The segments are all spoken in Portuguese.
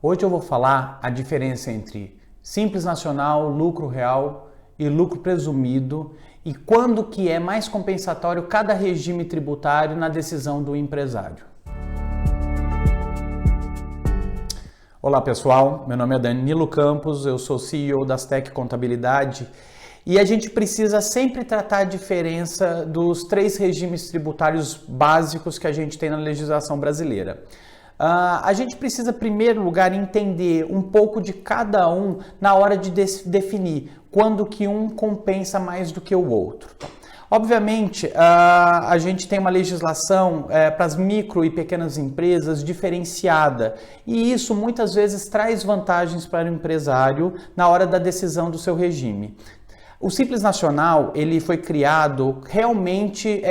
Hoje eu vou falar a diferença entre Simples Nacional, lucro real e lucro presumido e quando que é mais compensatório cada regime tributário na decisão do empresário. Olá pessoal, meu nome é Danilo Campos, eu sou CEO da Astec Contabilidade e a gente precisa sempre tratar a diferença dos três regimes tributários básicos que a gente tem na legislação brasileira. A gente precisa, em primeiro lugar, entender um pouco de cada um na hora de definir quando que um compensa mais do que o outro. Obviamente, a gente tem uma legislação para as micro e pequenas empresas diferenciada e isso muitas vezes traz vantagens para o empresário na hora da decisão do seu regime. O Simples Nacional ele foi criado realmente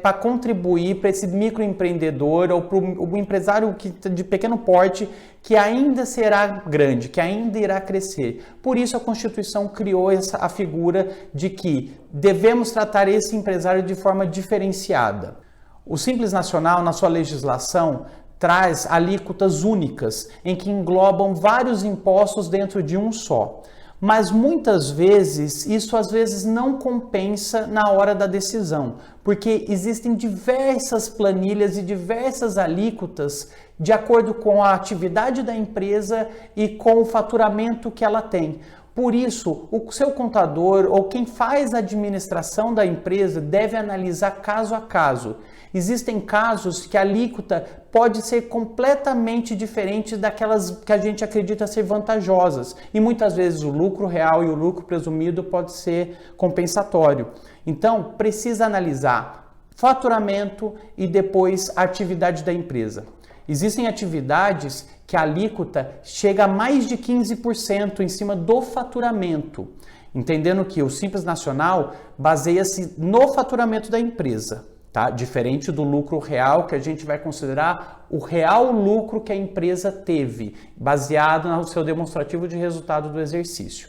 para contribuir para esse microempreendedor ou para o empresário de pequeno porte que ainda será grande, que ainda irá crescer. Por isso a Constituição criou a figura de que devemos tratar esse empresário de forma diferenciada. O Simples Nacional, na sua legislação, traz alíquotas únicas em que englobam vários impostos dentro de um só. Mas muitas vezes, isso às vezes não compensa na hora da decisão, porque existem diversas planilhas e diversas alíquotas de acordo com a atividade da empresa e com o faturamento que ela tem. Por isso, o seu contador ou quem faz a administração da empresa deve analisar caso a caso. Existem casos que a alíquota pode ser completamente diferente daquelas que a gente acredita ser vantajosas. E muitas vezes o lucro real e o lucro presumido pode ser compensatório. Então, precisa analisar faturamento e depois a atividade da empresa. Existem atividades que a alíquota chega a mais de 15% em cima do faturamento, entendendo que o Simples Nacional baseia-se no faturamento da empresa, tá? Diferente do lucro real, que a gente vai considerar o real lucro que a empresa teve, baseado no seu demonstrativo de resultado do exercício.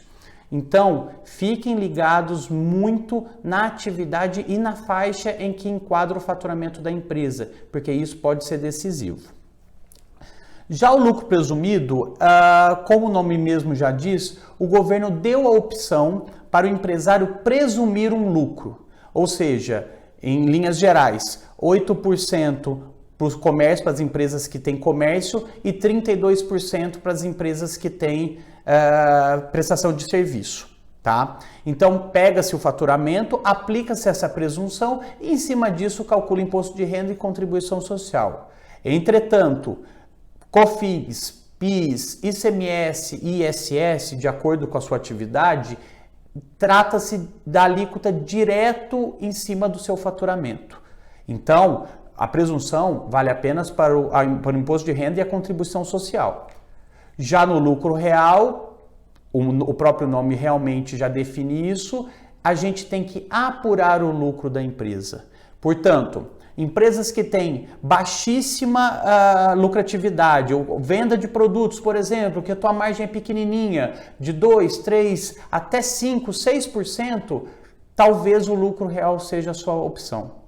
Então, fiquem ligados muito na atividade e na faixa em que enquadra o faturamento da empresa, porque isso pode ser decisivo. Já o lucro presumido, como o nome mesmo já diz, o governo deu a opção para o empresário presumir um lucro, ou seja, em linhas gerais, 8% para os comércios, para as empresas que têm comércio e 32% para as empresas que têm prestação de serviço. Tá? Então, pega-se o faturamento, aplica-se essa presunção e, em cima disso, calcula imposto de renda e contribuição social. Entretanto, COFINS, PIS, ICMS e ISS, de acordo com a sua atividade, trata-se da alíquota direto em cima do seu faturamento. Então, a presunção vale apenas para o imposto de renda e a contribuição social. Já no lucro real, o próprio nome realmente já define isso, a gente tem que apurar o lucro da empresa. Portanto, empresas que têm baixíssima lucratividade ou venda de produtos, por exemplo, que a tua margem é pequenininha, de 2, 3, até 5, 6%, talvez o lucro real seja a sua opção.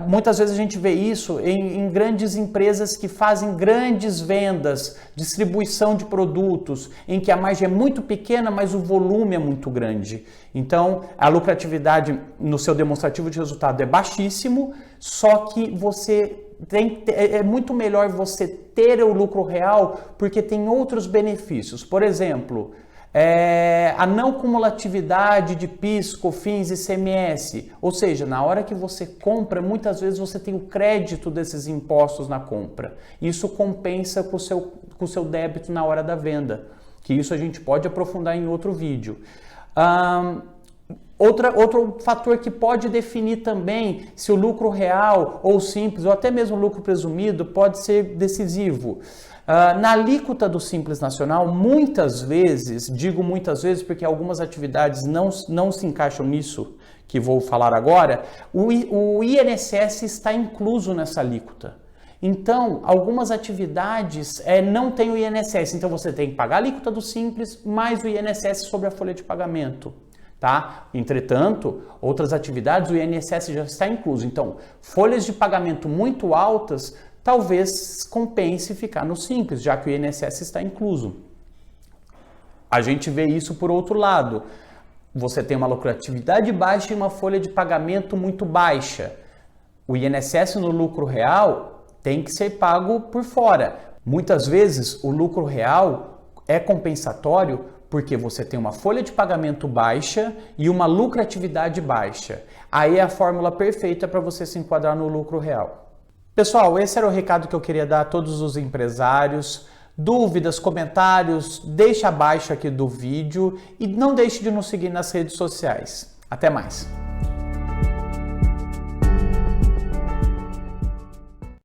Muitas vezes a gente vê isso em grandes empresas que fazem grandes vendas, distribuição de produtos, em que a margem é muito pequena, mas o volume é muito grande. Então, a lucratividade no seu demonstrativo de resultado é baixíssimo, só que é muito melhor você ter o lucro real porque tem outros benefícios. Por exemplo, a não cumulatividade de PIS, COFINS e ICMS, ou seja, na hora que você compra, muitas vezes você tem o crédito desses impostos na compra. Isso compensa com o seu débito na hora da venda, que isso a gente pode aprofundar em outro vídeo. Outro fator que pode definir também se o lucro real ou simples, ou até mesmo o lucro presumido, pode ser decisivo. Na alíquota do Simples Nacional, muitas vezes, digo muitas vezes porque algumas atividades não se encaixam nisso, que vou falar agora, o INSS está incluso nessa alíquota. Então, algumas atividades não têm o INSS, então você tem que pagar a alíquota do Simples mais o INSS sobre a folha de pagamento. Tá? Entretanto, outras atividades o INSS já está incluso. Então, folhas de pagamento muito altas talvez compense ficar no Simples, já que o INSS está incluso. A gente vê isso por outro lado. Você tem uma lucratividade baixa e uma folha de pagamento muito baixa. O INSS no lucro real tem que ser pago por fora. Muitas vezes o lucro real é compensatório porque você tem uma folha de pagamento baixa e uma lucratividade baixa. Aí é a fórmula perfeita para você se enquadrar no lucro real. Pessoal, esse era o recado que eu queria dar a todos os empresários. Dúvidas, comentários, deixa abaixo aqui do vídeo e não deixe de nos seguir nas redes sociais. Até mais!